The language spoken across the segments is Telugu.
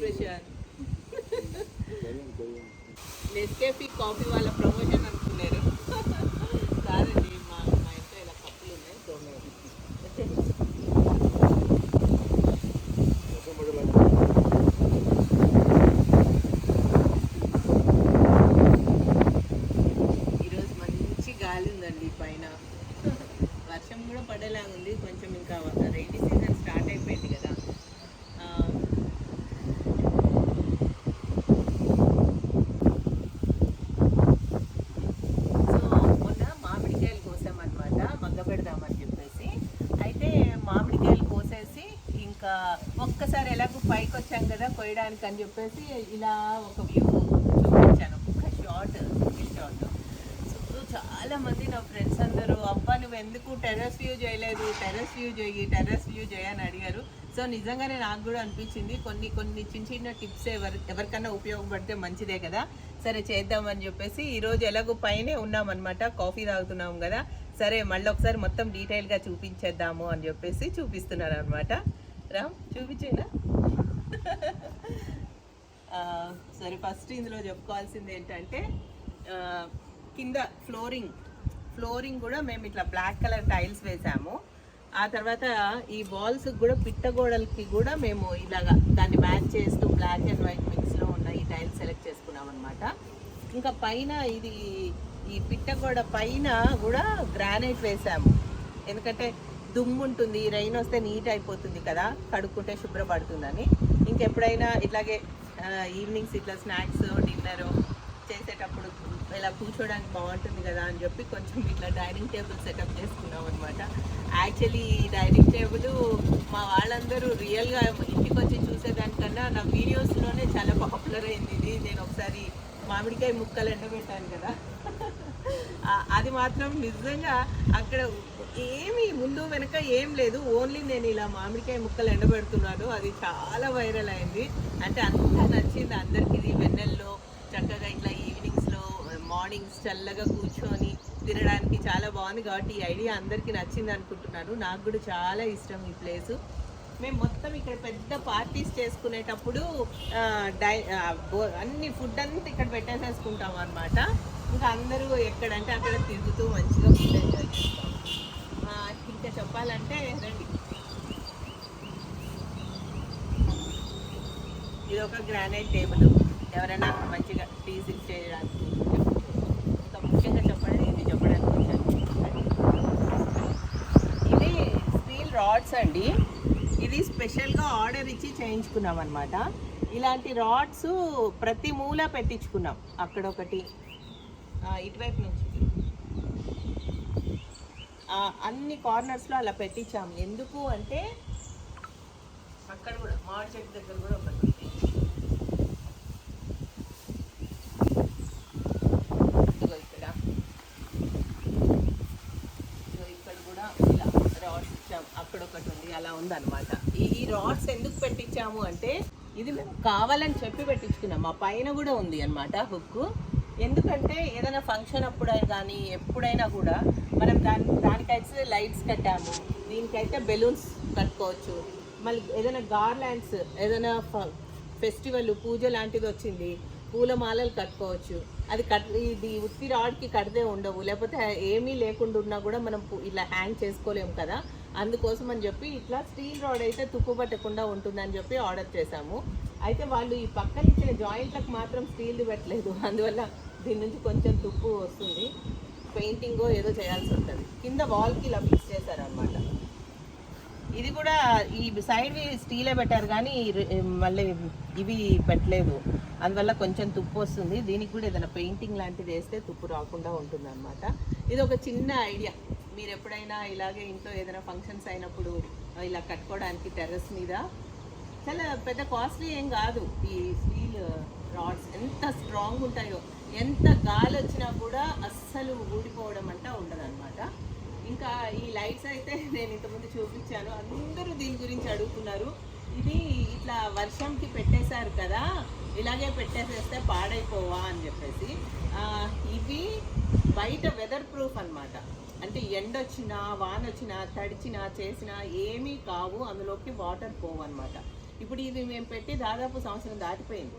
ప్రశాంత్. నెస్కేఫీ కాఫీ వాళ్ళ ప్రమోషన్ అనుకున్నారు. కాదండి, మా ఇంట్లో ఇలా కప్పులు ఉన్నాయి. సో ఈరోజు మంచి గాలి ఉందండి పైన. వర్షం కూడా పడేలాగా ఉంది. కొంచెం ఇంకా రైనీ సీజన్ స్టార్ట్ అయిపోయింది కదా. ఒక్కసారి ఎలాగో పైకి వచ్చాం కదా కొయ్యడానికి అని చెప్పేసి ఇలా ఒక వ్యూ చూపించాను, ఒక షార్ట్. సో చాలా మంది నా ఫ్రెండ్స్ అందరూ, అబ్బా నువ్వు ఎందుకు టెర్రస్ వ్యూ చేయలేదు, టెర్రస్ వ్యూ చేయని అడిగారు. సో నిజంగానే నాకు కూడా అనిపించింది, కొన్ని చిన్న టిప్స్ ఎవరికన్నా ఉపయోగపడితే మంచిదే కదా, సరే చేద్దామని చెప్పేసి ఈరోజు ఎలాగో పైనే ఉన్నామన్నమాట, కాఫీ తాగుతున్నాం కదా, సరే మళ్ళీ ఒకసారి మొత్తం డీటెయిల్గా చూపించేద్దాము అని చెప్పేసి చూపిస్తున్నాను అనమాట. రామ్ చూపించేనా? సరే, ఫస్ట్ ఇందులో చెప్పుకోవాల్సింది ఏంటంటే కింద ఫ్లోరింగ్ కూడా మేము ఇట్లా బ్లాక్ కలర్ టైల్స్ వేసాము. ఆ తర్వాత ఈ వాల్స్ కూడా పిట్టగోడలకి కూడా మేము ఇలాగా దాన్ని మ్యాచ్ చేస్తూ బ్లాక్ అండ్ వైట్ మిక్స్లో ఉన్న ఈ టైల్స్ సెలెక్ట్ చేసుకున్నాం అనమాట. ఇంకా పైన ఈ పిట్టగోడ పైన కూడా గ్రానైట్ వేసాము, ఎందుకంటే దుమ్ము ఉంటుంది, రైన్ వస్తే నీట్ అయిపోతుంది కదా, కడుక్కుంటే శుభ్రపడుతుందని. ఇంకెప్పుడైనా ఇట్లాగే ఈవినింగ్స్ ఇట్లా స్నాక్స్ డిన్నర్ చేసేటప్పుడు ఇలా కూర్చోడానికి బాగుంటుంది కదా అని చెప్పి కొంచెం ఇట్లా డైనింగ్ టేబుల్ సెటప్ చేసుకున్నాం అనమాట. యాక్చువల్లీ ఈ డైనింగ్ టేబుల్ మా వాళ్ళందరూ రియల్గా ఇంటికి వచ్చి చూసేదానికన్నా నా వీడియోస్లోనే చాలా పాపులర్ అయింది ఇది. నేను ఒకసారి మామిడికాయ ముక్కలు ఎండబెట్టాను కదా, అది మాత్రం నిజంగా అక్కడ ఏమి ముందు వెనక ఏం లేదు, ఓన్లీ నేను ఇలా మామిడికాయ ముక్కలు ఎండబెడుతున్నాను. అది చాలా వైరల్ అయింది, అంటే అంతా నచ్చింది అందరికి. ఇది వెన్నెల్లో చక్కగా ఇట్లా ఈవినింగ్స్లో మార్నింగ్స్ చల్లగా కూర్చొని తినడానికి చాలా బాగుంది. కాబట్టి ఈ ఐడియా అందరికీ నచ్చింది అనుకుంటున్నాను. నాకు కూడా చాలా ఇష్టం ఈ ప్లేసు. మేము మొత్తం ఇక్కడ పెద్ద పార్టీస్ చేసుకునేటప్పుడు అన్ని ఫుడ్ అంతా ఇక్కడ పెట్టేసేసుకుంటాం అనమాట. ఇంకా అందరూ ఎక్కడంటే అక్కడ తిరుగుతూ మంచిగా ఫుడ్ ఎంజాయ్ చేస్తాం. ఇంకా చెప్పాలంటే రండి, ఇది ఒక గ్రానైట్ టేబుల్, ఎవరైనా మంచిగా టీ సిప్ చేయడానికి. ఇంకా ముఖ్యంగా చెప్పడానికి ఇది స్టీల్ రాడ్స్ అండి. ఇది స్పెషల్గా ఆర్డర్ ఇచ్చి చేయించుకున్నాం అనమాట. ఇలాంటి రాడ్స్ ప్రతి మూల పెట్టించుకున్నాం, అక్కడొకటి, ఇటువైపు నుంచి అన్ని కార్నర్స్లో అలా పెట్టించాము. ఎందుకు అంటే అక్కడ కూడా మామిడి చెట్టు దగ్గర కూడా ఒకటి, ఇక్కడ కూడా ఇలా రాడ్స్ ఇచ్చాము, అక్కడ ఒకటి ఉంది, అలా ఉందన్నమాట. ఈ రాడ్స్ ఎందుకు పెట్టించాము అంటే ఇది మేము కావాలని చెప్పి పెట్టించుకున్నాం. మా పైన కూడా ఉంది అనమాట హుక్. ఎందుకంటే ఏదైనా ఫంక్షన్ అప్పుడు కానీ ఎప్పుడైనా కూడా మనం దానికైతే లైట్స్ కట్టాము, దీనికైతే బెలూన్స్ కట్టుకోవచ్చు. మళ్ళీ ఏదైనా గార్లాండ్స్, ఏదైనా ఫెస్టివల్ పూజ లాంటిది వచ్చింది, పూలమాలలు కట్టుకోవచ్చు. ఇది ఉత్తి రాడ్కి కడితే ఉండవు, లేకపోతే ఏమీ లేకుండా ఉన్నా కూడా మనం ఇలా హ్యాంగ్ చేసుకోలేము కదా. అందుకోసం అని చెప్పి ఇట్లా స్టీల్ రాడ్ అయితే తుప్పు పట్టకుండా ఉంటుందని చెప్పి ఆర్డర్ చేశాము. అయితే వాళ్ళు ఈ పక్కన ఇచ్చిన జాయింట్లకు మాత్రం స్టీల్ది పెట్టలేదు, అందువల్ల దీని నుంచి కొంచెం తుప్పు వస్తుంది. పెయింటింగో ఏదో చేయాల్సి ఉంటుంది. కింద వాల్కి ఇలా ఫిక్స్ చేశారనమాట. ఇది కూడా ఈ సైడ్వి స్టీలే పెట్టారు కానీ మళ్ళీ ఇవి పెట్టలేదు, అందువల్ల కొంచెం తుప్పు వస్తుంది. దీనికి కూడా ఏదైనా పెయింటింగ్ లాంటిది వేస్తే తుప్పు రాకుండా ఉంటుంది అనమాట. ఇది ఒక చిన్న ఐడియా, మీరు ఎప్పుడైనా ఇలాగే ఇంట్లో ఏదైనా ఫంక్షన్స్ అయినప్పుడు ఇలా కట్టుకోవడానికి టెర్రస్ మీద. చాలా పెద్ద కాస్ట్లీ ఏం కాదు. ఈ స్టీల్ రాడ్స్ ఎంత స్ట్రాంగ్ ఉంటాయో, ఎంత గాలి వచ్చినా కూడా అస్సలు ఊడిపోవడం అంటే ఉండదు అనమాట. ఇంకా ఈ లైట్స్ అయితే నేను ఇంతకుముందు చూపించాను, అందరూ దీని గురించి అడుగుతున్నారు. ఇది ఇట్లా వర్షంకి పెట్టేశారు కదా, ఇలాగే పెట్టేసేస్తే పాడైపోవా అని చెప్పేసి. ఇవి బయట వెదర్ ప్రూఫ్ అనమాట, అంటే ఎండ వచ్చినా వాన వచ్చినా తడిచినా చేసినా ఏమీ కావు, అందులోకి వాటర్ పోవు అనమాట. ఇప్పుడు ఇది మేము పెట్టి దాదాపు సంవత్సరం దాటిపోయింది,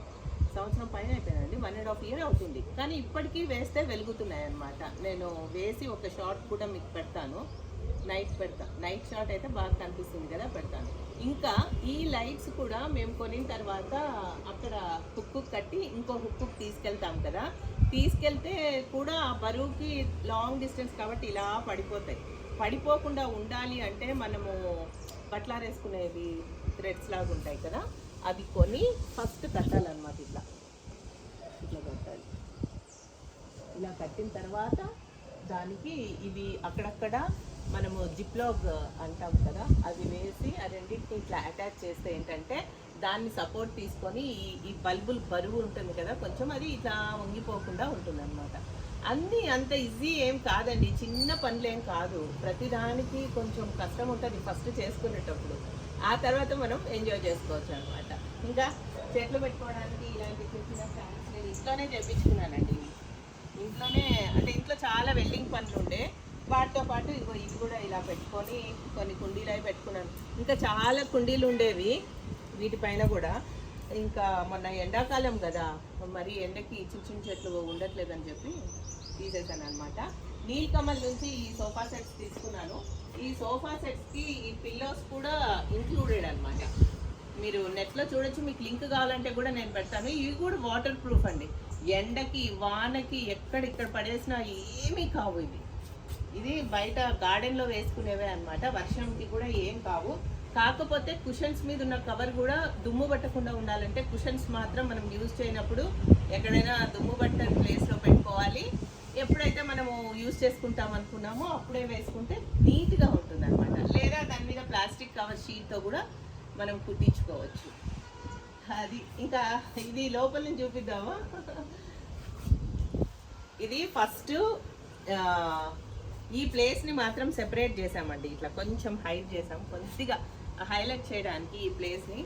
సంవత్సరం పైన అయిపోయిందండి, 1.5 year అవుతుంది. కానీ ఇప్పటికీ వేస్తే వెలుగుతున్నాయి అన్నమాట. నేను వేసి ఒక షార్ట్ కూడా మీకు పెడతాను, నైట్ షాట్ అయితే బాగా కనిపిస్తుంది కదా, పెడతాను. ఇంకా ఈ లైట్స్ కూడా మేము కొనిన తర్వాత అక్కడ హుక్కు కట్టి ఇంకో హుక్కు తీసుకెళ్తాం కదా, తీసుకెళ్తే కూడా ఆ బరువుకి లాంగ్ డిస్టెన్స్ కాబట్టి ఇలా పడిపోతాయి. పడిపోకుండా ఉండాలి అంటే మనము బట్టలారేసుకునేవి థ్రెడ్స్ లాగా ఉంటాయి కదా, అవి కొని ఫస్ట్ కట్టాలన్నమాట. ఇట్లా కట్టాలి. ఇలా కట్టిన తర్వాత దానికి ఇవి అక్కడక్కడ మనము జిప్లాగ్ అంటాం కదా, అవి వేసి ఆ రెండింటిని ఇట్లా అటాచ్ చేస్తే ఏంటంటే దాన్ని సపోర్ట్ తీసుకొని ఈ బల్బుల్ బరువు ఉంటుంది కదా కొంచెం, అది ఇట్లా వంగిపోకుండా ఉంటుంది అనమాట. అన్నీ అంత ఈజీ ఏం కాదండి, చిన్న పనులు ఏం కాదు. ప్రతిదానికి కొంచెం కష్టం ఉంటుంది ఫస్ట్ చేసుకునేటప్పుడు, ఆ తర్వాత మనం ఎంజాయ్ చేసుకోవచ్చు అనమాట. ఇంకా చెట్లు పెట్టుకోవడానికి ఇలాంటి చిన్న చిన్న స్టాండ్స్ నేను ఇంట్లోనే చేయించుకున్నానండి. ఇంట్లోనే అంటే ఇంట్లో చాలా వెల్డింగ్ పనులు ఉండే, వాటితో పాటు ఇగో ఇది కూడా ఇలా పెట్టుకొని కొన్ని కుండీలు అవి పెట్టుకున్నాను. ఇంకా చాలా కుండీలు ఉండేవి వీటిపైన కూడా. ఇంకా మొన్న ఎండాకాలం కదా, మరి ఎండకి చిన్న చెట్లు ఉండట్లేదని చెప్పి తీసేసాను అనమాట. నీలకమల్ నుంచి ఈ సోఫా సెట్స్ తీసుకున్నాను. ఈ సోఫా సెట్స్కి ఈ పిల్లోస్ కూడా ఇంక్లూడెడ్ అనమాట. మీరు నెట్లో చూడొచ్చు, మీకు లింక్ కావాలంటే కూడా నేను పెడతాను. ఇవి కూడా వాటర్ ప్రూఫ్ అండి, ఎండకి వానకి ఎక్కడిక్కడ పడేసినా ఏమీ కావు. ఇది బయట గార్డెన్లో వేసుకునేవే అనమాట, వర్షంకి కూడా ఏం కావు. కాకపోతే కుషన్స్ మీద ఉన్న కవర్ కూడా దుమ్ము పట్టకుండా ఉండాలంటే కుషన్స్ మాత్రం మనం యూజ్ చేయనప్పుడు ఎక్కడైనా దుమ్ము పట్టని ప్లేస్లో పెట్టుకోవాలి. ఎప్పుడైతే మనము యూజ్ చేసుకుంటాం అనుకున్నామో అప్పుడే వేసుకుంటే నీట్గా ఉంటుంది అనమాట. లేదా దాని మీద ప్లాస్టిక్ కవర్ షీట్తో కూడా మనం కుట్టించుకోవచ్చు. అది ఇంకా ఇది లోపల నుంచి చూపిద్దామా. ఇది ఫస్ట్ ఈ ప్లేస్ని మాత్రం సెపరేట్ చేసామండి, ఇట్లా కొంచెం హైట్ చేసాం, కొద్దిగా హైలైట్ చేయడానికి ఈ ప్లేస్ని.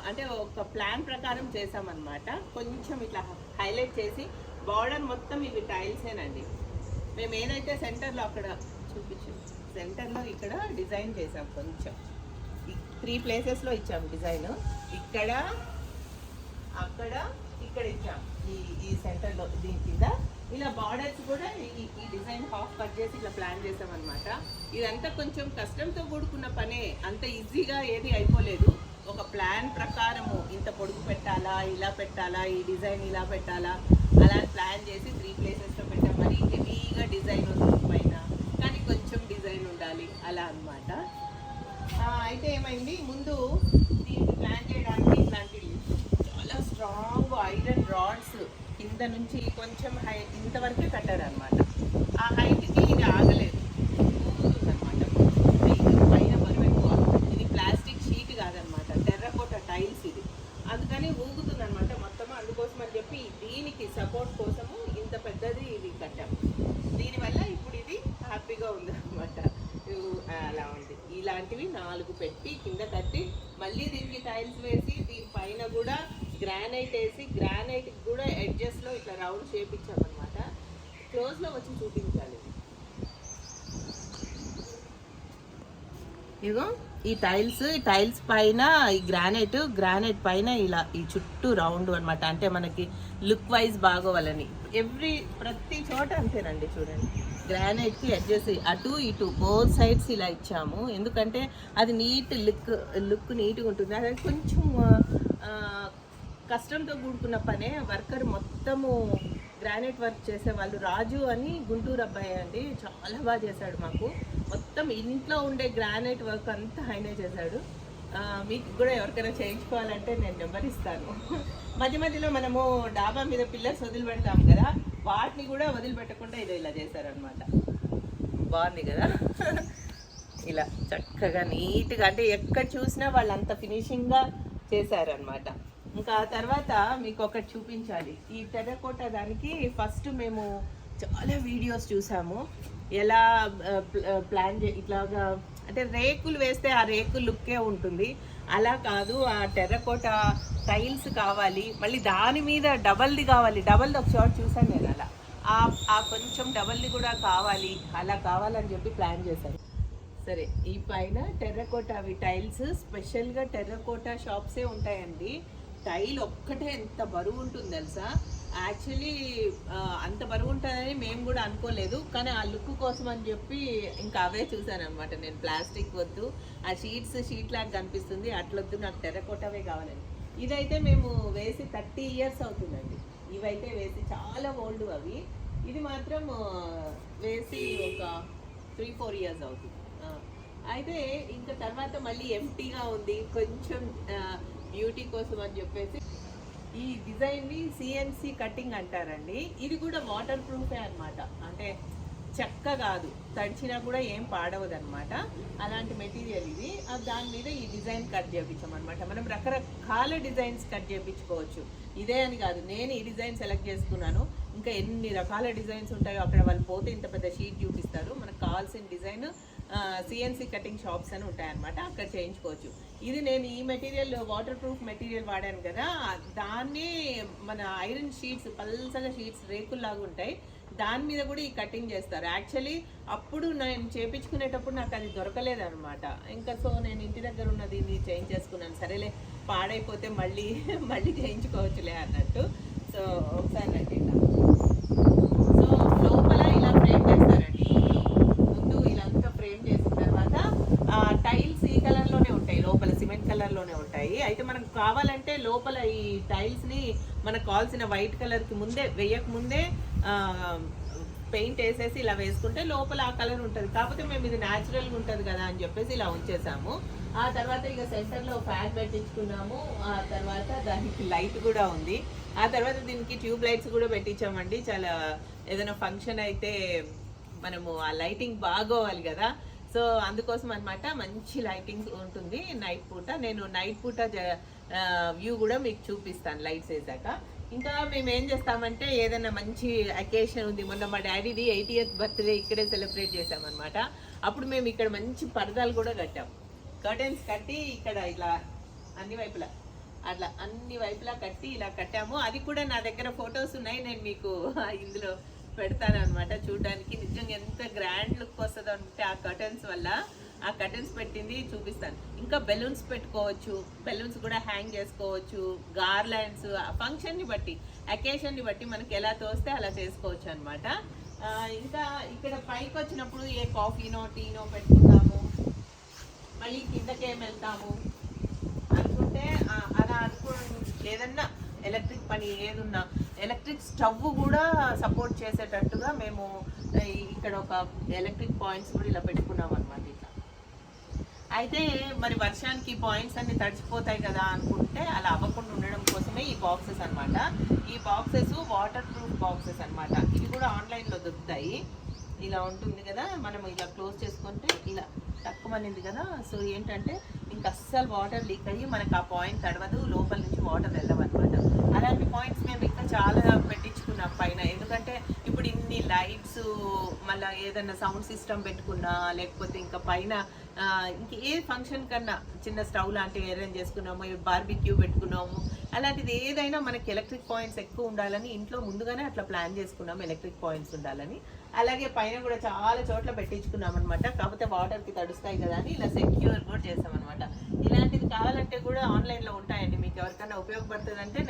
అంటే ఒక ప్లాన్ ప్రకారం చేసామన్నమాట. కొంచెం ఇట్లా హైలైట్ చేసి బార్డర్ మొత్తం ఇవి టైల్సేనండి. మేము ఏదైతే సెంటర్లో అక్కడ సెంటర్లో ఇక్కడ డిజైన్ చేసాం, కొంచెం 3 ప్లేసెస్లో ఇచ్చాము డిజైన్. ఇక్కడ, అక్కడ, ఇక్కడ ఇచ్చాం ఈ సెంటర్లో. దీని కింద ఇలా బార్డర్స్ కూడా ఈ డిజైన్ హాఫ్ కట్ చేసి ఇట్లా ప్లాన్ చేసామన్నమాట. ఇదంతా కొంచెం కష్టంతో కూడుకున్న పనే, అంత ఈజీగా ఏది అయిపోలేదు. ఒక ప్లాన్ ప్రకారము ఇంత పొడుగు పెట్టాలా, ఇలా పెట్టాలా, ఈ డిజైన్ ఇలా పెట్టాలా, అలా ప్లాన్ చేసి 3 ప్లేసెస్లో పెట్టాం. మరి హెవీగా డిజైన్ ఉంది పైన, కానీ కొంచెం డిజైన్ ఉండాలి అలా అన్నమాట. అయితే ఏమైంది, ముందు దీన్ని ప్లాన్ చేయడానికి ఇట్లాంటివి చాలా స్ట్రాంగ్ ఐరన్ రాడ్స్ కింద నుంచి కొంచెం హై ఇంతవరకే కట్టారనమాట. ఆ హైట్కి ఇది ఆగలేదు, ఊగుతుందనమాట. పైన బరువు ఎక్కువ. ఇది ప్లాస్టిక్ షీట్ కాదనమాట, టెర్రకోట టైల్స్ ఇది, అందుకని ఊగుతుందనమాట మొత్తం. అందుకోసం అని చెప్పి దీనికి సపోర్ట్ కోసము ఇంత పెద్దది ఇది కట్టాము. దీనివల్ల ఇప్పుడు ఇది హ్యాపీగా ఉంది అనమాట. అలా ఉంది. ఇలాంటివి 4 పెట్టి కింద కట్టి మళ్ళీ దీనికి టైల్స్ వేసి దీనిపైన కూడా గ్రానైట్ వేసి, గ్రానైట్ కూడా ఎడ్జెస్లో ఇట్లా రౌండ్ షేప్ ఇచ్చామన్నమాట. క్లోజ్లో వచ్చి చూపించాలి. ఇగో ఈ టైల్స్ పైన ఈ గ్రానైట్ పైన ఇలా ఈ చుట్టూ రౌండ్ అనమాట. అంటే మనకి లుక్ వైజ్ బాగోవాలని ప్రతి చోట అంతేనండి. చూడండి, గ్రానైట్కి అడ్జస్ట్ అటు ఇటు బోత్ సైడ్స్ ఇలా ఇచ్చాము. ఎందుకంటే అది నీట్ లుక్ నీట్గా ఉంటుంది. అది కొంచెం కష్టంతో కూడుకున్న పనే. వర్కర్ మొత్తము గ్రానైట్ వర్క్ చేసేవాళ్ళు, రాజు అని గుంటూరు అబ్బాయి అండి, చాలా బాగా చేశాడు. మాకు మొత్తం ఇంట్లో ఉండే గ్రానైట్ వర్క్ అంతా ఆయనే చేశాడు. మీకు కూడా ఎవరికైనా చేయించుకోవాలంటే నేను నెంబర్ ఇస్తాను. మధ్య మధ్యలో మనము డాబా మీద పిల్లర్స్ వదిలిపెడతాం కదా, వాటిని కూడా వదిలిపెట్టకుండా ఇది ఇలా చేశారనమాట. బాగుంది కదా, ఇలా చక్కగా నీట్గా, అంటే ఎక్కడ చూసినా వాళ్ళు అంత ఫినిషింగ్గా చేశారనమాట. ఇంకా తర్వాత మీకు ఒకటి చూపించాలి. ఈ టెర్రకోట దానికి ఫస్ట్ మేము చాలా వీడియోస్ చూసాము, ఎలా ప్లాన్ ఇట్లాగా, అంటే రేకులు వేస్తే ఆ రేకు లుక్కే ఉంటుంది, అలా కాదు. ఆ టెర్రకోట టైల్స్ కావాలి, మళ్ళీ దాని మీద డబల్ది కావాలి. డబల్ది ఒక షాట్ చూసాను నేను, అలా ఆ కొంచెం డబల్ది కూడా కావాలి, అలా కావాలని చెప్పి ప్లాన్ చేశాను. సరే, ఈ పైన టెర్రకోటా అవి టైల్స్ స్పెషల్గా టెర్రకోటా షాప్సే ఉంటాయండి. టైల్ ఒక్కటే ఎంత బరువు ఉంటుంది తెలుసా. యాక్చువల్లీ అంత బరువు ఉంటుందని మేము కూడా అనుకోలేదు, కానీ ఆ లుక్ కోసం అని చెప్పి ఇంకా అవే చూసాను అనమాట నేను. ప్లాస్టిక్ వద్దు, ఆ షీట్ లాగా కనిపిస్తుంది, అట్లొద్దు, నాకు టెర్రకోటావే కావాలని. ఇదైతే మేము వేసి 30 years అవుతుందండి. ఇవైతే వేసి చాలా ఓల్డ్ అవి. ఇది మాత్రం వేసి ఒక 3-4 years అవుతుంది. అయితే ఇంకా తర్వాత మళ్ళీ ఎంటీగా ఉంది, కొంచెం బ్యూటీ కోసం అని చెప్పేసి ఈ డిజైన్ని సిఎన్సి కటింగ్ అంటారండి. ఇది కూడా వాటర్ ప్రూఫే అనమాట, అంటే చెక్క కాదు, తడిచినా కూడా ఏం పాడవదు అనమాట. అలాంటి మెటీరియల్ ఇది. దాని మీద ఈ డిజైన్ కట్ చేయించామన్నమాట. మనం రకరకాల డిజైన్స్ కట్ చేయించుకోవచ్చు, ఇదే అని కాదు. నేను ఈ డిజైన్ సెలెక్ట్ చేసుకున్నాను, ఇంకా ఎన్ని రకాల డిజైన్స్ ఉంటాయో అక్కడ వాళ్ళు పోతే ఇంత పెద్ద షీట్ చూపిస్తారు. మనకు కావాల్సిన డిజైన్ సిఎన్సి కటింగ్ షాప్స్ అని ఉంటాయన్నమాట, అక్కడ చేయించుకోవచ్చు. ఇది నేను ఈ మెటీరియల్ వాటర్ ప్రూఫ్ మెటీరియల్ వాడాను కదా, దాన్ని మన ఐరన్ షీట్స్, పల్సగా షీట్స్ రేకుల్లాగా ఉంటాయి, దాని మీద కూడా ఈ కటింగ్ చేస్తారు. యాక్చువల్లీ అప్పుడు నేను చేయించుకునేటప్పుడు నాకు అది దొరకలేదన్నమాట. ఇంకా సో నేను ఇంటి దగ్గర ఉన్నది ఇది చేంజ్ చేసుకున్నాను. సరేలే, పాడైపోతే మళ్ళీ చేయించుకోవచ్చులే అన్నట్టు. సో ఒకసారి రండి. సో లోపల ఇలా ఫ్రేమ్ చేస్తారండి. ముందు ఇలాంతా ఫ్రేమ్ చేసిన తర్వాత టైల్స్ ఈ కలర్లోనే ఉంటాయి, లోపల సిమెంట్ కలర్లోనే ఉంటాయి. అయితే మనకు కావాలంటే లోపల ఈ టైల్స్ని మనకు కావాల్సిన వైట్ కలర్కి వేయక ముందే పెయింట్ వేసేసి ఇలా వేసుకుంటే లోపల ఆ కలర్ ఉంటుంది. కాకపోతే మేము ఇది న్యాచురల్గా ఉంటుంది కదా అని చెప్పేసి ఇలా ఉంచేసాము. ఆ తర్వాత ఇక సెంటర్లో ఫ్యాన్ పెట్టించుకున్నాము. ఆ తర్వాత దానికి లైట్ కూడా ఉంది. ఆ తర్వాత దీనికి ట్యూబ్ లైట్స్ కూడా పెట్టించామండి. చాలా ఏదైనా ఫంక్షన్ అయితే మనము ఆ లైటింగ్ బాగోవాలి కదా, సో అందుకోసం అనమాట. మంచి లైటింగ్ ఉంటుంది నైట్ పూట. నేను నైట్ పూట వ్యూ కూడా మీకు చూపిస్తాను లైట్స్ వేసాక. ఇంకా మేము ఏం చేస్తామంటే ఏదైనా మంచి అకేషన్ ఉంది, మొన్న మా డాడీది 80th బర్త్డే ఇక్కడే సెలబ్రేట్ చేసామన్నమాట. అప్పుడు మేము ఇక్కడ మంచి పరదాలు కూడా కట్టాం, కర్టెన్స్ కట్టి ఇక్కడ ఇలా అన్ని వైపులా కట్టి ఇలా కట్టాము. అది కూడా నా దగ్గర ఫొటోస్ ఉన్నాయి, నేను మీకు ఇందులో పెడతాను అనమాట. చూడడానికి నిజంగా ఎంత గ్రాండ్ లుక్ వస్తుందో అంటే ఆ కర్టెన్స్ వల్ల. ఆ కర్టెన్స్ పెట్టింది చూపిస్తాను. ఇంకా బెలూన్స్ పెట్టుకోవచ్చు, బెలూన్స్ కూడా హ్యాంగ్ చేసుకోవచ్చు. గార్లాండ్స్ ఫంక్షన్ని బట్టి, అకేషన్ని బట్టి మనకి ఎలా తోస్తే అలా చేసుకోవచ్చు అనమాట. ఇంకా ఇక్కడ పైకి వచ్చినప్పుడు ఏ కాఫీనో టీనో పెట్టుకుందాము, మళ్ళీ కిందకేం వెళ్తాము అనుకుంటే అలా ఏదన్నా ఎలక్ట్రిక్ పని ఏదున్నా, ఎలక్ట్రిక్ స్టవ్ కూడా సపోర్ట్ చేసేటట్టుగా మేము ఇక్కడ ఒక ఎలక్ట్రిక్ పాయింట్స్ కూడా ఇలా పెట్టుకున్నాం అనమాట. ఇట్లా అయితే మరి వర్షానికి పాయింట్స్ అన్ని తడిచిపోతాయి కదా అనుకుంటే అలా అవ్వకుండా ఉండడం కోసమే ఈ బాక్సెస్ అనమాట. ఈ బాక్సెస్ వాటర్ ప్రూఫ్ బాక్సెస్ అనమాట. ఇవి కూడా ఆన్లైన్లో దొరుకుతాయి. ఇలా ఉంటుంది కదా, మనం ఇలా క్లోజ్ చేసుకుంటే ఇలా తక్కువనింది కదా. సో ఏంటంటే ఇంకా అస్సలు వాటర్ లీక్ అయ్యి మనకు ఆ పాయింట్ తడవదు, లోపల నుంచి వాటర్ వెళ్ళవన్నమాట. అలాంటి పాయింట్స్ మేము ఇంకా చాలా పెట్టించుకున్నాం పైన. ఎందుకంటే ఇప్పుడు ఇన్ని లైట్స్, మళ్ళీ ఏదైనా సౌండ్ సిస్టమ్ పెట్టుకున్నా, లేకపోతే ఇంకా పైన ఇంక ఏ ఫంక్షన్ కన్నా చిన్న స్టవ్ లాంటివి అరేంజ్ చేసుకున్నాము, బార్బిక్యూ పెట్టుకున్నాము, అలాంటిది ఏదైనా మనకి ఎలక్ట్రిక్ పాయింట్స్ ఎక్కువ ఉండాలని ఇంట్లో ముందుగానే అట్లా ప్లాన్ చేసుకున్నాము, ఎలక్ట్రిక్ పాయింట్స్ ఉండాలని. అలాగే పైన కూడా చాలా చోట్ల పెట్టించుకున్నాం అనమాట. కాకపోతే వాటర్కి తడుస్తాయి కదా అని ఇలా సెక్యూర్ కూడా చేసామన్నమాట. ఇలాంటిది కావాలంటే కూడా ఆన్లైన్లో ఉంటాయండి, మీకు ఎవరికైనా ఉపయోగపడుతుందంటే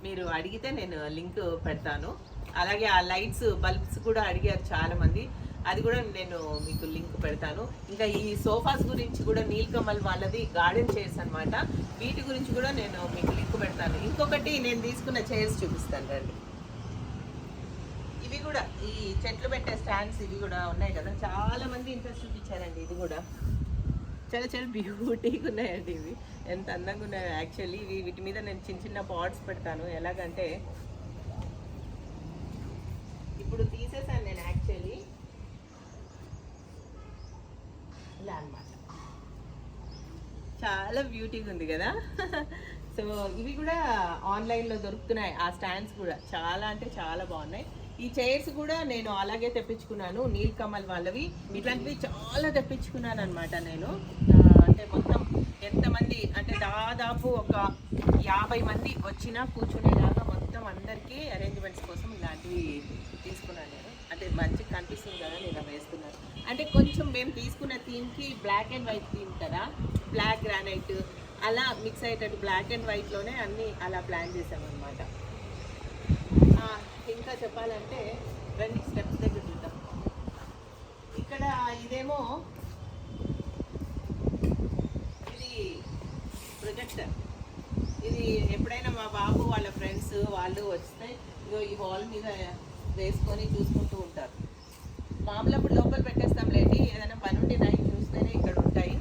మీరు అడిగితే నేను లింక్ పెడతాను. అలాగే ఆ లైట్స్ బల్బ్స్ కూడా అడిగారు చాలామంది, అది కూడా నేను మీకు లింక్ పెడతాను. ఇంకా ఈ సోఫాస్ గురించి కూడా నీల్కమల్ వాళ్ళది గార్డెన్ చైర్స్ అనమాట, వీటి గురించి కూడా నేను మీకు లింక్ పెడతాను. ఇంకొకటి నేను తీసుకున్న చైర్స్ చూపిస్తాను రండి. ఇవి కూడా ఈ చెట్లు పెట్టే స్టాండ్స్ ఇవి కూడా ఉన్నాయి కదా, చాలా మంది ఇంట్రెస్ట్ చూపించారండి. ఇది కూడా చాలా చాలా బ్యూటీగా ఉన్నాయండి. ఇవి ఎంత అందంగా ఉన్నాయి. యాక్చువల్లీ వీటి మీద నేను చిన్న చిన్న పాట్స్ పెడతాను. ఎలాగంటే ఇప్పుడు తీసేసాను నేను, యాక్చువల్లీ ఇలా అన్నమాట. చాలా బ్యూటీగా ఉంది కదా. సో ఇవి కూడా ఆన్లైన్లో దొరుకుతున్నాయి. ఆ స్టాండ్స్ కూడా చాలా అంటే చాలా బాగున్నాయి. ఈ చైర్స్ కూడా నేను అలాగే తెప్పించుకున్నాను, నీల్కమల్ వాళ్ళవి. ఇట్లాంటివి చాలా తెప్పించుకున్నాను అనమాట నేను. అంటే మొత్తం ఎంతమంది అంటే దాదాపు ఒక 50 మంది వచ్చినా కూర్చునేలాగా మొత్తం అందరికీ అరేంజ్మెంట్స్ కోసం ఇలాంటివి తీసుకున్నాను నేను. అంటే మంచిగా కనిపిస్తుంది కదా నేను ఇలా వేస్తున్నాను. అంటే కొంచెం మేము తీసుకున్న థీమ్కి బ్లాక్ అండ్ వైట్ థీమ్ కదా, బ్లాక్ గ్రానైట్ అలా మిక్స్ అయ్యేటట్టు బ్లాక్ అండ్ వైట్లోనే అన్నీ అలా ప్లాన్ చేసామన్నమాట. ఇంకా చెప్పాలంటే రండి స్టెప్స్ దగ్గర చూద్దాం. ఇక్కడ ఇదేమో ఇది ప్రొజెక్టర్. ఇది ఎప్పుడైనా మా బాబు వాళ్ళ ఫ్రెండ్స్ వాళ్ళు వస్తే ఇదో ఈ హాల్ మీద వేసుకొని చూసుకుంటూ ఉంటారు. మామూలు అప్పుడు లోపల పెట్టేస్తాంలేండి, ఏదైనా పని ఉండి నైట్ చూస్తేనే ఇక్కడ ఉంటాయి,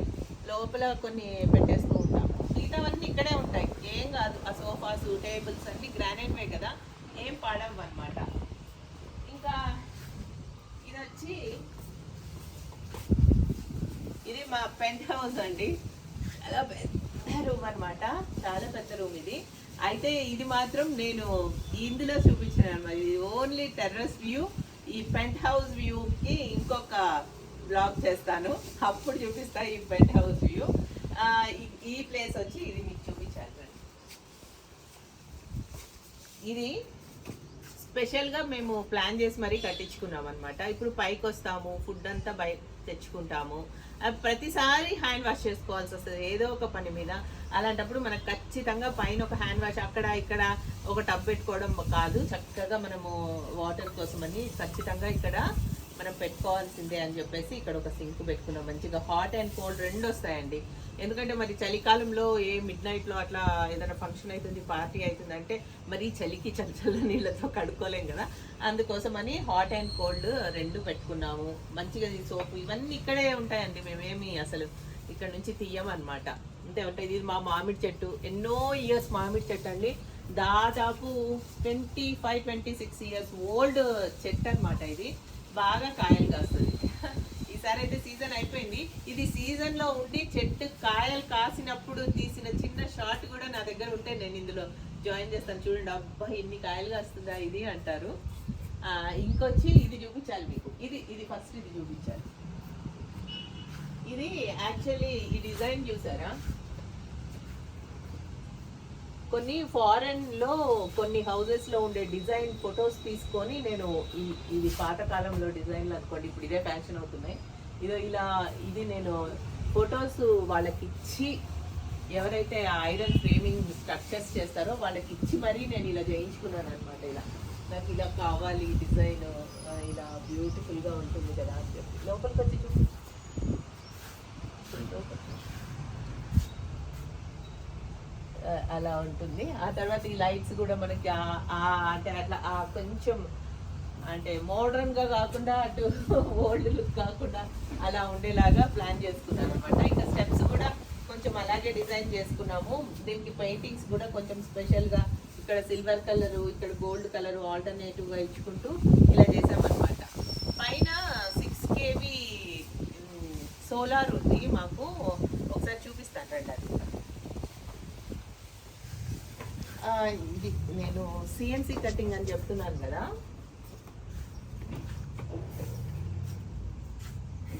లోపల కొన్ని పెట్టేస్తూ ఉంటాం. మిగతావన్నీ ఇక్కడే ఉంటాయి, ఏం కాదు. ఆ సోఫాస్ టేబుల్స్ అన్నీ గ్రానైట్వే కదా, ఏం పాడవు అనమాట. ఇంకా ఇది వచ్చి ఇది మా పెంట్ హౌస్ అండి, చాలా పెద్ద రూమ్ అనమాట, చాలా పెద్ద రూమ్ ఇది. అయితే ఇది మాత్రం నేను ఇందులో చూపించాను అనమాట, ఇది ఓన్లీ టెర్రస్ వ్యూ. ఈ పెంట్ హౌస్ వ్యూకి ఇంకొక బ్లాగ్ చేస్తాను, అప్పుడు చూపిస్తా ఈ పెంట్ హౌస్ వ్యూ. ఈ ప్లేస్ వచ్చి ఇది మీకు చూపించాను. ఇది స్పెషల్గా మేము ప్లాన్ చేసి మరీ కట్టించుకున్నాం అనమాట. ఇప్పుడు పైకి వస్తాము, ఫుడ్ అంతా బయట తెచ్చుకుంటాము, ప్రతిసారి హ్యాండ్ వాష్ చేసుకోవాల్సి వస్తుంది ఏదో ఒక పని మీద. అలాంటప్పుడు మనకు ఖచ్చితంగా పైన ఒక హ్యాండ్ వాష్, అక్కడ ఇక్కడ ఒక టబ్ పెట్టుకోవడం కాదు, చక్కగా మనము వాటర్ కోసమని ఖచ్చితంగా ఇక్కడ మనం పెట్టుకోవాల్సిందే అని చెప్పేసి ఇక్కడ ఒక సింక్ పెట్టుకున్నాం. మంచిగా హాట్ అండ్ కోల్డ్ రెండు వస్తాయండి. ఎందుకంటే మరి చలికాలంలో ఏ మిడ్ నైట్లో అట్లా ఏదైనా ఫంక్షన్ అవుతుంది, పార్టీ అవుతుంది అంటే మరి చలికి చల్ల నీళ్ళతో కడుక్కోలేం కదా, అందుకోసమని హాట్ అండ్ కోల్డ్ రెండు పెట్టుకున్నాము. మంచిగా ఈ సోపు ఇవన్నీ ఇక్కడే ఉంటాయండి, మేమేమి అసలు ఇక్కడ నుంచి తీయమన్నమాట. అంతే ఉంటాయి. ఇది మా మామిడి చెట్టు, ఎన్నో ఇయర్స్ మామిడి చెట్టు అండి, దాదాపు 25-26 ఇయర్స్ ఓల్డ్ చెట్టు అనమాట. ఇది బాగా కాయలు కాస్తుంది. ఈసారి అయితే సీజన్ అయిపోయింది. ఇది సీజన్లో ఉండి చెట్టు కాయలు కాసినప్పుడు తీసిన చిన్న షాట్ కూడా నా దగ్గర ఉంటే నేను ఇందులో జాయిన్ చేస్తాను. చూడండి, అబ్బా ఇన్ని కాయలు కాస్తుందా ఇది అంటారు. ఇంకొచ్చి ఇది చూపించాలి మీకు, ఇది ఫస్ట్ ఇది చూపించాలి. ఇది యాక్చువల్లీ ఈ డిజైన్ చూసారా, కొన్ని ఫారెన్లో కొన్ని హౌజెస్లో ఉండే డిజైన్ ఫొటోస్ తీసుకొని నేను ఇది పాతకాలంలో డిజైన్లు అనుకోండి, ఇప్పుడు ఇదే ఫ్యాషన్ అవుతున్నాయి, ఇదో ఇలా ఇది నేను ఫొటోస్ వాళ్ళకి ఇచ్చి, ఎవరైతే ఐరన్ ఫ్రేమింగ్ స్ట్రక్చర్స్ చేస్తారో వాళ్ళకి ఇచ్చి మరీ నేను ఇలా చేయించుకున్నాను అనమాట. ఇలా నాకు ఇలా కావాలి డిజైన్, ఇలా బ్యూటిఫుల్గా ఉంటుంది కదా అని చెప్పి లోపలికి వచ్చి చూసి అలా ఉంటుంది. ఆ తర్వాత ఈ లైట్స్ కూడా మనకి అంటే అట్లా కొంచెం అంటే మోడర్న్గా కాకుండా అటు ఓల్డ్ లుక్ కాకుండా అలా ఉండేలాగా ప్లాన్ చేసుకున్నాను అనమాట. ఇంకా స్టెప్స్ కూడా కొంచెం అలాగే డిజైన్ చేసుకున్నాము. దీనికి పెయింటింగ్స్ కూడా కొంచెం స్పెషల్గా ఇక్కడ సిల్వర్ కలరు, ఇక్కడ గోల్డ్ కలరు ఆల్టర్నేటివ్గా ఇచ్చుకుంటూ ఇలా చేసామన్నమాట. పైన 6 kV సోలార్ ఉంది మాకు, ఒకసారి చూపిస్తాను రండి. అది ఇది నేను సిఎన్సి కటింగ్ అని చెప్తున్నాను కదా,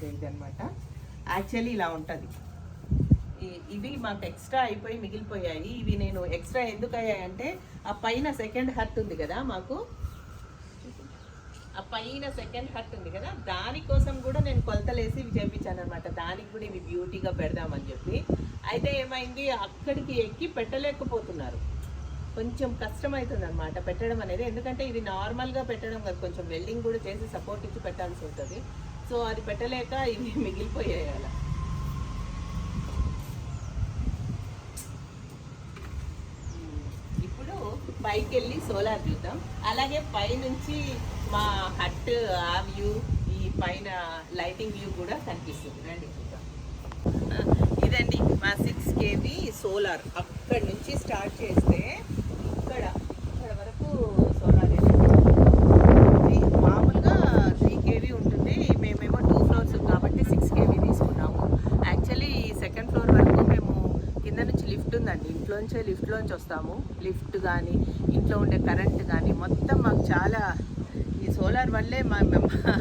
ఇదనమాట. యాక్చువల్లీ ఇలా ఉంటుంది. ఇవి మాకు ఎక్స్ట్రా అయిపోయి మిగిలిపోయాయి. ఇవి నేను ఎక్స్ట్రా ఎందుకు అయ్యాయంటే ఆ పైన సెకండ్ హట్ ఉంది కదా మాకు, ఆ పైన సెకండ్ హట్ ఉంది కదా, దానికోసం కూడా నేను కొలతలేసి ఇవి చేయించాను అనమాట. దానికి కూడా ఇవి బ్యూటీగా పెడదామని చెప్పి. అయితే ఏమైంది, అక్కడికి ఎక్కి పెట్టలేకపోతున్నారు, కొంచెం కష్టమవుతుంది అనమాట పెట్టడం అనేది. ఎందుకంటే ఇది నార్మల్గా పెట్టడం కాదు, కొంచెం వెల్డింగ్ కూడా చేసి సపోర్ట్ ఇచ్చి పెట్టాల్సి ఉంటుంది. సో అది పెట్టలేక ఇవి మిగిలిపోయాయి అలా. ఇప్పుడు పైకి వెళ్ళి సోలార్ చూద్దాం. అలాగే పైనుంచి మా హట్ ఆ వ్యూ, ఈ పైన లైటింగ్ వ్యూ కూడా కనిపిస్తుంది. రండి చూద్దాం. ఇదండి మా 6 kV సోలార్. అక్కడి నుంచి స్టార్ట్ చేస్తే ఇక్కడ వరకు సోలార్ మామూలుగా 3 kV ఉంటుంది. మేమేమో 2 floors కాబట్టి 6 kV తీసుకున్నాము. యాక్చువల్లీ సెకండ్ ఫ్లోర్ వరకు మేము కింద నుంచి లిఫ్ట్ ఉందండి, లిఫ్ట్లోంచి వస్తాము. లిఫ్ట్ కానీ ఇంట్లో ఉండే కరెంట్ కానీ మొత్తం మాకు చాలా ఈ సోలార్ వల్లే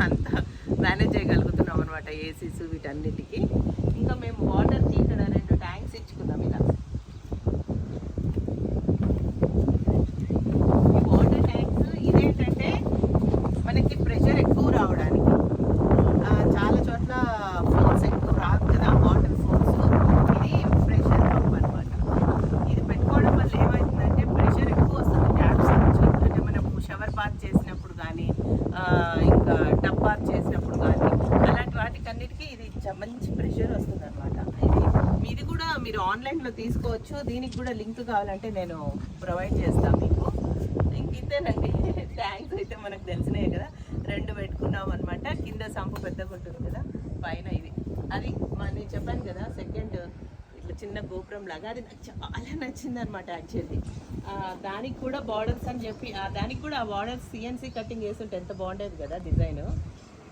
అంతా మేనేజ్ చేయగలుగుతున్నాం అనమాట, ఏసీస్ వీటన్నిటికీ. ఇంకా మేము వాటర్కి ఇక్కడ 2 ట్యాంక్స్ ఇచ్చుకున్నాం. ఇలా ఈ వాటర్ ట్యాంక్స్ ఇదేంటంటే మనకి ప్రెషర్ ఎక్కువ ప్రెషర్ వస్తుంది అనమాట. ఇది కూడా మీరు ఆన్లైన్లో తీసుకోవచ్చు. దీనికి కూడా లింక్ కావాలంటే నేను ప్రొవైడ్ చేస్తాను మీకు. ఇంతేనండి. ట్యాంక్స్ అయితే మనకు తెలిసినాయి కదా, 2 పెట్టుకున్నాం అనమాట. కింద సంపు పెద్దగా ఉంటుంది కదా, పైన ఇది అది నేను చెప్పాను కదా సెకండ్ ఇట్లా చిన్న గోపురం లాగా, అది నాకు చాలా నచ్చింది అనమాట యాక్చువల్లీ. దానికి కూడా బార్డర్స్ అని చెప్పి దానికి కూడా ఆ బార్డర్స్ సిఎన్సీ కటింగ్ వేస్తుంటే ఎంత బాగుండేది కదా డిజైన్.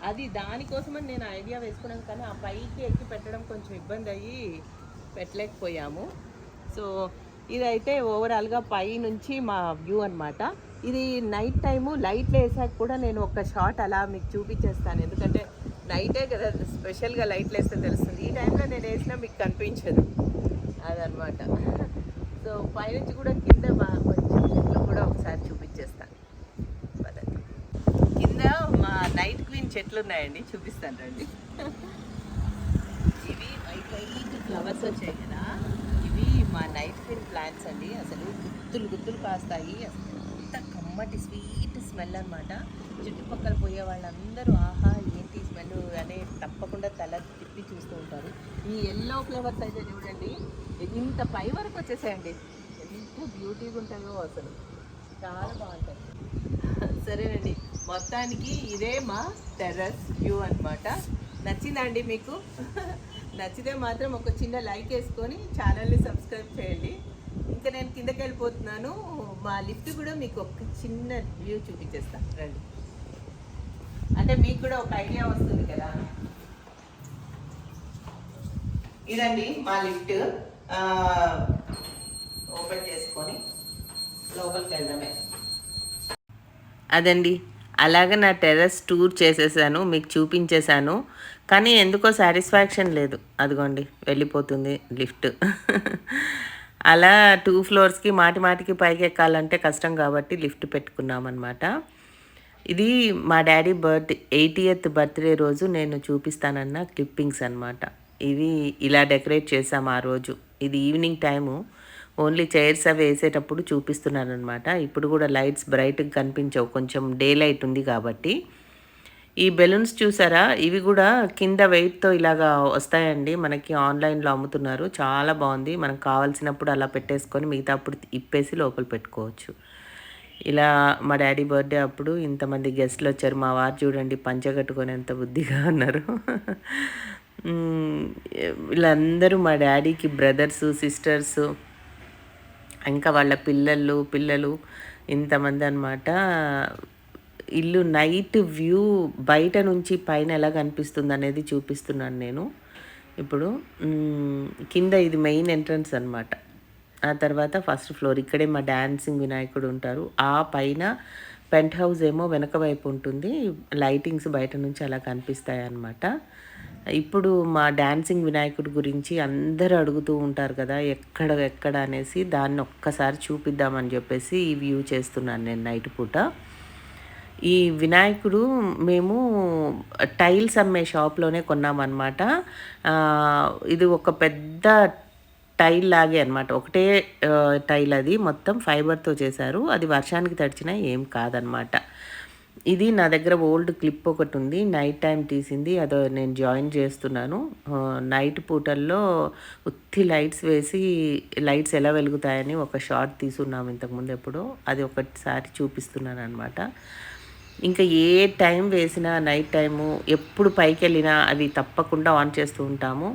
అది దానికోసమని నేను ఐడియా వేసుకున్నాను, కానీ ఆ పైకి ఎక్కి పెట్టడం కొంచెం ఇబ్బంది అయ్యి పెట్టలేకపోయాము. సో ఇదైతే ఓవరాల్గా పై నుంచి మా వ్యూ అనమాట. ఇది నైట్ టైము లైట్లు వేసాక కూడా నేను ఒక షాట్ అలా మీకు చూపించేస్తాను, ఎందుకంటే నైటే కదా స్పెషల్గా లైట్లు వేస్తే తెలుస్తుంది. ఈ టైంలో నేను వేసినా మీకు కనిపించదు అదనమాట. సో పైనుంచి కూడా కింద కొంచెం చెట్లు కూడా ఒకసారి చూపించేస్తాను. కింద మా నైట్ క్వీన్ చెట్లు ఉన్నాయండి, చూపిస్తాను రండి. ఇవి వైట్ ఫ్లవర్స్ వచ్చాయి కదా, ఇవి మా నైట్ క్వీన్ ప్లాంట్స్ అండి. అసలు గుత్తులు కాస్తాయి. అంత కమ్మటి స్వీట్ స్మెల్ అనమాట. చుట్టుపక్కల పోయే వాళ్ళందరూ ఆహా ఏంటి స్మెల్ అనే తప్పకుండా తల తిప్పి చూస్తూ ఉంటారు. ఈ ఎల్లో ఫ్లవర్స్ అయితే చూడండి, ఇంత పై వరకు వచ్చేసాయండి. ఎంత బ్యూటీగా ఉంటాయో అసలు, చాలా బాగుంటాయి. సరేనండి, మొత్తానికి ఇదే మా టెర్రస్ వ్యూ అనమాట. నచ్చిందండి మీకు? నచ్చితే మాత్రం ఒక చిన్న లైక్ వేసుకొని ఛానల్ని సబ్స్క్రైబ్ చేయండి. ఇంకా నేను కిందకి వెళ్ళిపోతున్నాను. మా లిఫ్ట్ కూడా మీకు ఒక చిన్న వ్యూ చూపించేస్తాను రండి, అంటే మీకు కూడా ఒక ఐడియా వస్తుంది కదా. ఇదండి మా లిఫ్ట్, ఓపెన్ చేసుకొని లోపలికి వెళ్ళడమే. అదండి, అలాగే నా టెర్రస్ టూర్ చేసేసాను, మీకు చూపించేశాను. కానీ ఎందుకో సాటిస్ఫాక్షన్ లేదు. అదిగోండి వెళ్ళిపోతుంది లిఫ్ట్. అలా 2 ఫ్లోర్స్కి మాటికి పైకి ఎక్కాలంటే కష్టం కాబట్టి లిఫ్ట్ పెట్టుకున్నామన్నమాట. ఇది మా డాడీ 80th బర్త్డే రోజు నేను చూపిస్తానన్న క్లిప్పింగ్స్ అనమాట. ఇవి ఇలా డెకరేట్ చేసాము ఆ రోజు. ఇది ఈవినింగ్ టైము, ఓన్లీ చైర్స్ అవి వేసేటప్పుడు చూపిస్తున్నాను అనమాట. ఇప్పుడు కూడా లైట్స్ బ్రైట్గా కనిపించవు, కొంచెం డే లైట్ ఉంది కాబట్టి. ఈ బెలూన్స్ చూసారా, ఇవి కూడా కింద వెయిట్తో ఇలాగా వస్తాయండి, మనకి ఆన్లైన్లో అమ్ముతున్నారు. చాలా బాగుంది. మనకు కావాల్సినప్పుడు అలా పెట్టేసుకొని మిగతా అప్పుడు ఇప్పేసి లోపల పెట్టుకోవచ్చు. ఇలా మా డాడీ బర్త్డే అప్పుడు ఇంతమంది గెస్ట్లు వచ్చారు. మా వారు చూడండి పంచ కట్టుకొని ఎంత బుద్ధిగా ఉన్నారు. వీళ్ళందరూ మా డాడీకి బ్రదర్స్, సిస్టర్స్, ఇంకా వాళ్ళ పిల్లలు ఇంతమంది అనమాట. ఇల్లు నైట్ వ్యూ బయట నుంచి పైన ఎలా కనిపిస్తుంది అనేది చూపిస్తున్నాను నేను ఇప్పుడు. కింద ఇది మెయిన్ ఎంట్రన్స్ అనమాట. ఆ తర్వాత ఫస్ట్ ఫ్లోర్, ఇక్కడే మా డాన్సింగ్ వినాయకుడు ఉంటారు. ఆ పైన పెంట్ హౌస్ ఏమో వెనక వైపు ఉంటుంది. లైటింగ్స్ బయట నుంచి అలా కనిపిస్తాయి అన్నమాట. ఇప్పుడు మా డాన్సింగ్ వినాయకుడి గురించి అందరూ అడుగుతూ ఉంటారు కదా, ఎక్కడ అనేసి, దాన్ని ఒక్కసారి చూపిద్దామని చెప్పేసి ఈ వ్యూ చేస్తున్నాను నేను నైట్ పూట. ఈ వినాయకుడు మేము టైల్స్ అమ్మే షాప్లోనే కొన్నామన్నమాట. ఇది ఒక పెద్ద టైల్ లాగే అనమాట, ఒకటే టైల్, అది మొత్తం ఫైబర్తో చేశారు. అది వర్షానికి తడిచినా ఏం కాదనమాట. ఇది నా దగ్గర ఓల్డ్ క్లిప్ ఒకటి ఉంది, నైట్ టైం తీసింది, అదో నేను జాయిన్ చేస్తున్నాను. నైట్ పూటల్లో ఉత్తి లైట్స్ వేసి లైట్స్ ఎలా వెలుగుతాయని ఒక షార్ట్ తీసుకున్నాము ఇంతకుముందు ఎప్పుడో, అది ఒకటిసారి చూపిస్తున్నాను అనమాట. ఇంకా ఏ టైం వేసినా నైట్ టైము ఎప్పుడు పైకి వెళ్ళినా అవి తప్పకుండా ఆన్ చేస్తూ ఉంటాము.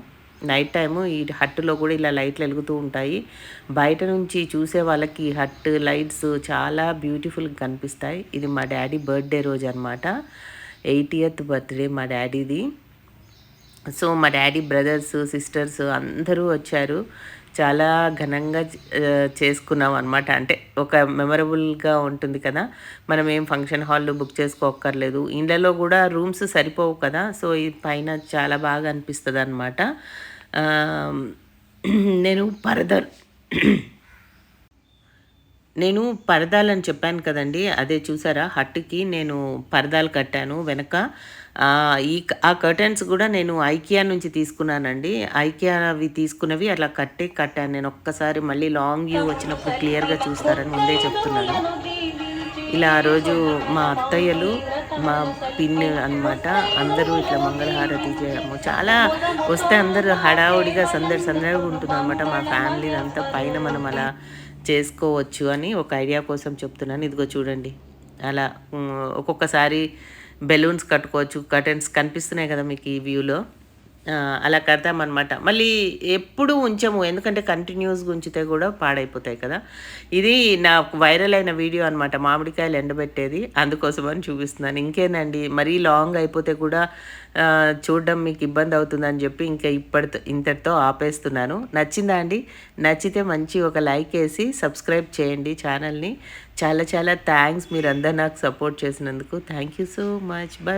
నైట్ టైము ఈ హట్టులో కూడా ఇలా లైట్లు వెలుగుతూ ఉంటాయి. బయట నుంచి చూసే వాళ్ళకి ఈ హట్ లైట్స్ చాలా బ్యూటిఫుల్గా కనిపిస్తాయి. ఇది మా డాడీ బర్త్డే రోజు అనమాట, 80th బర్త్డే మా డాడీది. సో మా డాడీ బ్రదర్స్, సిస్టర్స్ అందరూ వచ్చారు. చాలా ఘనంగా చేసుకున్నాం అనమాట. అంటే ఒక మెమరబుల్గా ఉంటుంది కదా, మనం ఏం ఫంక్షన్ హాల్లో బుక్ చేసుకోక్కర్లేదు, ఇళ్ళలో కూడా రూమ్స్ సరిపోవు కదా. సో ఈ పైన చాలా బాగా అనిపిస్తుంది అనమాట. నేను పరదాలని చెప్పాను కదండి, అదే చూసారా, హట్టుకి నేను పరదాలు కట్టాను వెనక. ఆ కర్టన్స్ కూడా నేను ఐకియా నుంచి తీసుకున్నానండి. ఐకియా అవి తీసుకున్నవి అలా కట్టాను నేను. ఒక్కసారి మళ్ళీ లాంగ్ వ్యూ వచ్చినప్పుడు క్లియర్గా చూస్తారని ముందే చెప్తున్నాను. ఇలా ఆ రోజు మా అత్తయ్యలు మా పిన్ అన్నమాట. అందరూ ఇట్లా మంగళహారతి చేయడము చాలా వస్తే అందరూ హడావుడిగా సందడిగా ఉంటుందన్నమాట. మా ఫ్యామిలీ అంతా పైన మనం అలా చేసుకోవచ్చు అని ఒక ఐడియా కోసం చెప్తున్నాను. ఇదిగో చూడండి అలా ఒక్కొక్కసారి బెలూన్స్ కట్టుకోవచ్చు. కర్టెన్స్ కనిపిస్తున్నాయి కదా మీకు ఈ వ్యూలో. అలా కడతామన్నమాట. మళ్ళీ ఎప్పుడు ఉంచము. ఎందుకంటే కంటిన్యూస్‌గా ఉంచితే కూడా పాడైపోతాయి కదా! ఇది నాకు వైరల్ అయిన వీడియో అనమాట. మామిడికాయలు ఎండబెట్టేది. అందుకోసమని చూపిస్తున్నాను. ఇంకేందండి మరీ లాంగ్ అయిపోతే కూడా చూడడం మీకు ఇబ్బంది అవుతుందని చెప్పి ఇంకా ఇంతటితో ఆపేస్తున్నాను. నచ్చిందా అండి? నచ్చితే మంచి ఒక లైక్ వేసి సబ్స్క్రైబ్ చేయండి ఛానల్‌ని. చాలా చాలా థ్యాంక్స్ మీరందరూ నాకు సపోర్ట్ చేసినందుకు. Thank you so much. By.